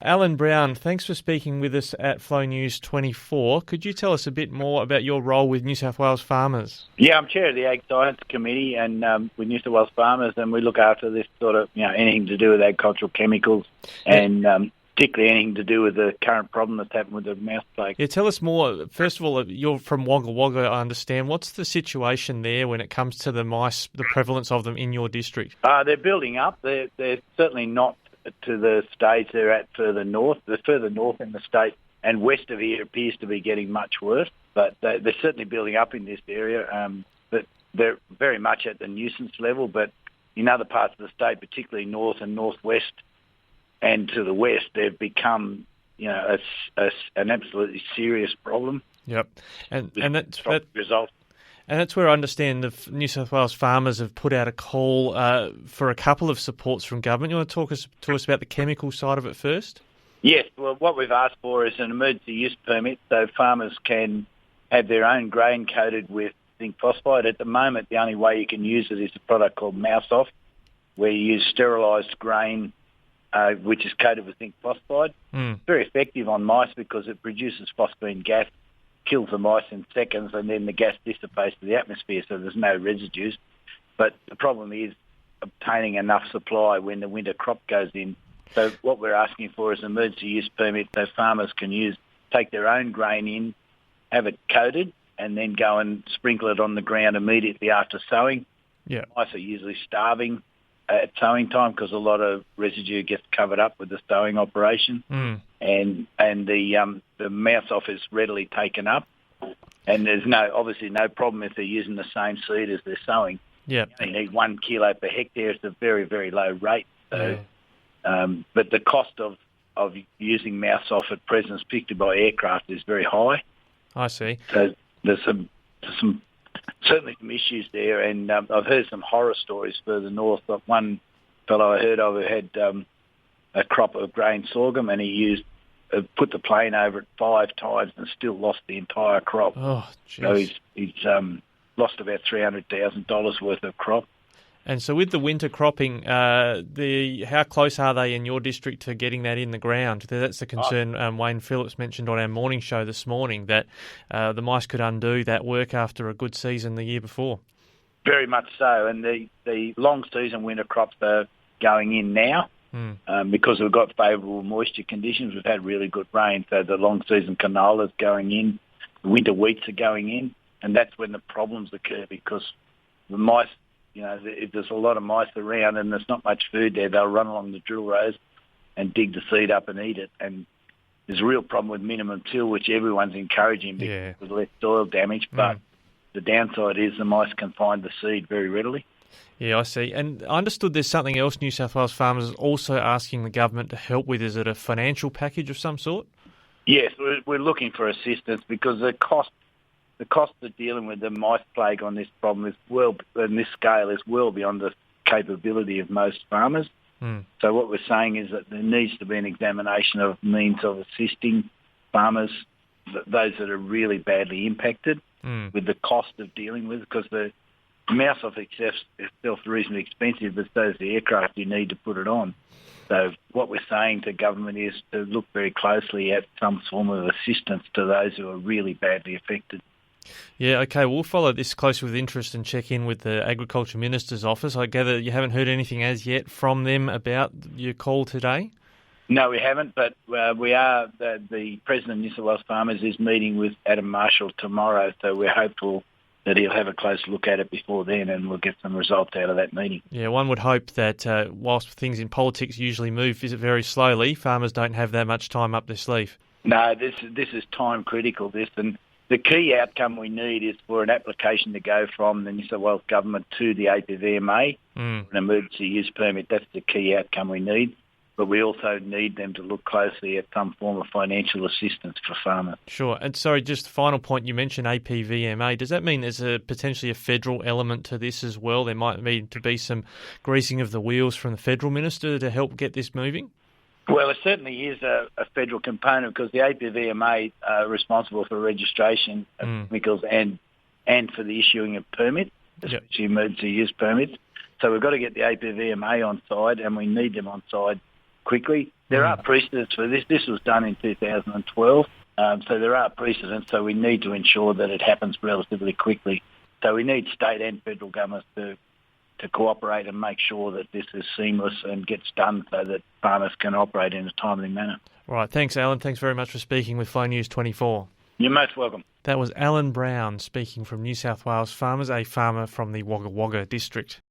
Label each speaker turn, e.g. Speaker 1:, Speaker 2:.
Speaker 1: Alan Brown, thanks for speaking with us at Flow News 24. Could you tell us a bit more about your role with New South Wales farmers?
Speaker 2: Yeah, I'm chair of the Ag Science Committee and with New South Wales farmers, and we look after this sort of, anything to do with agricultural chemicals and particularly anything to do with the current problem that's happened with the mouse plague.
Speaker 1: Yeah, tell us more. First of all, you're from Wagga Wagga, I understand. What's the situation there when it comes to the mice, the prevalence of them in your district?
Speaker 2: They're building up. They're certainly not to the stage they're at further north. The further north in the state and west of here appears to be getting much worse, but they're certainly building up in this area. But they're very much at the nuisance level, but in other parts of the state, particularly north and northwest and to the west, they've become an absolutely serious problem.
Speaker 1: Yep, and that's
Speaker 2: result.
Speaker 1: And that's where I understand the New South Wales farmers have put out a call for a couple of supports from government. You want to talk to us about the chemical side of it first?
Speaker 2: Yes. Well, what we've asked for is an emergency use permit so farmers can have their own grain coated with zinc phosphide. At the moment, the only way you can use it is a product called Mouse Off, where you use sterilised grain which is coated with zinc phosphide. It's very effective on mice because it produces phosphine gas, kills the mice in seconds, and then the gas dissipates to the atmosphere, so there's no residues. But the problem is obtaining enough supply when the winter crop goes in. So what we're asking for is an emergency use permit so farmers can take their own grain in, have it coated, and then go and sprinkle it on the ground immediately after sowing.
Speaker 1: Yeah.
Speaker 2: Mice are usually starving at sowing time because a lot of residue gets covered up with the sowing operation. And the Mouse Off is readily taken up, and there's obviously no problem if they're using the same seed as they're sowing.
Speaker 1: Yeah,
Speaker 2: you need 1 kilo per hectare. It's a very, very low rate. So, but the cost of using Mouse Off at present, particularly by aircraft, is very high.
Speaker 1: I see.
Speaker 2: So there's certainly some issues there, and I've heard some horror stories further north. Like one fellow I heard of who had a crop of grain sorghum, and he put the plane over it 5 times and still lost the entire crop.
Speaker 1: Oh, geez.
Speaker 2: So he's lost about $300,000 worth of crop.
Speaker 1: And so with the winter cropping, how close are they in your district to getting that in the ground? That's the concern Wayne Phillips mentioned on our morning show this morning, that the mice could undo that work after a good season the year before.
Speaker 2: Very much so. And the long season winter crops are going in now. Because we've got favourable moisture conditions. We've had really good rain, so the long season canola's going in, the winter wheats are going in, and that's when the problems occur because the mice, if there's a lot of mice around and there's not much food there, they'll run along the drill rows and dig the seed up and eat it. And there's a real problem with minimum till, which everyone's encouraging because of less soil damage, but the downside is the mice can find the seed very readily.
Speaker 1: Yeah, I see. And I understood there's something else New South Wales farmers are also asking the government to help with. Is it a financial package of some sort? Yes,
Speaker 2: we're looking for assistance because the cost of dealing with the mice plague on this problem is on this scale is well beyond the capability of most farmers. So what we're saying is that there needs to be an examination of means of assisting farmers, those that are really badly impacted, with the cost of dealing with, because the Mouse Off itself is reasonably expensive, but so is the aircraft you need to put it on. So what we're saying to government is to look very closely at some form of assistance to those who are really badly affected.
Speaker 1: Yeah, okay, we'll follow this closely with interest and check in with the Agriculture Minister's office. I gather you haven't heard anything as yet from them about your call today?
Speaker 2: No, we haven't, but we are. The President of New South Wales Farmers is meeting with Adam Marshall tomorrow, so we're hopeful that he'll have a close look at it before then and we'll get some results out of that meeting.
Speaker 1: Yeah, one would hope that whilst things in politics usually move very slowly, farmers don't have that much time up their sleeve.
Speaker 2: No, this is time critical, and the key outcome we need is for an application to go from the New South Wales Government to the APVMA, an emergency use permit. That's the key outcome we need. But we also need them to look closely at some form of financial assistance for farmers.
Speaker 1: Sure. And sorry, just the final point, you mentioned APVMA. Does that mean there's potentially a federal element to this as well? There might need to be some greasing of the wheels from the federal minister to help get this moving?
Speaker 2: Well, it certainly is a federal component because the APVMA are responsible for registration of chemicals and for the issuing of permits, especially emergency use permits. So we've got to get the APVMA on side, and we need them on side quickly. There are precedents for this. This was done in 2012, so there are precedents, so we need to ensure that it happens relatively quickly. So we need state and federal governments to cooperate and make sure that this is seamless and gets done so that farmers can operate in a timely manner.
Speaker 1: All right, thanks, Alan. Thanks very much for speaking with Flow News 24.
Speaker 2: You're most welcome.
Speaker 1: That was Alan Brown speaking from New South Wales Farmers, a farmer from the Wagga Wagga district.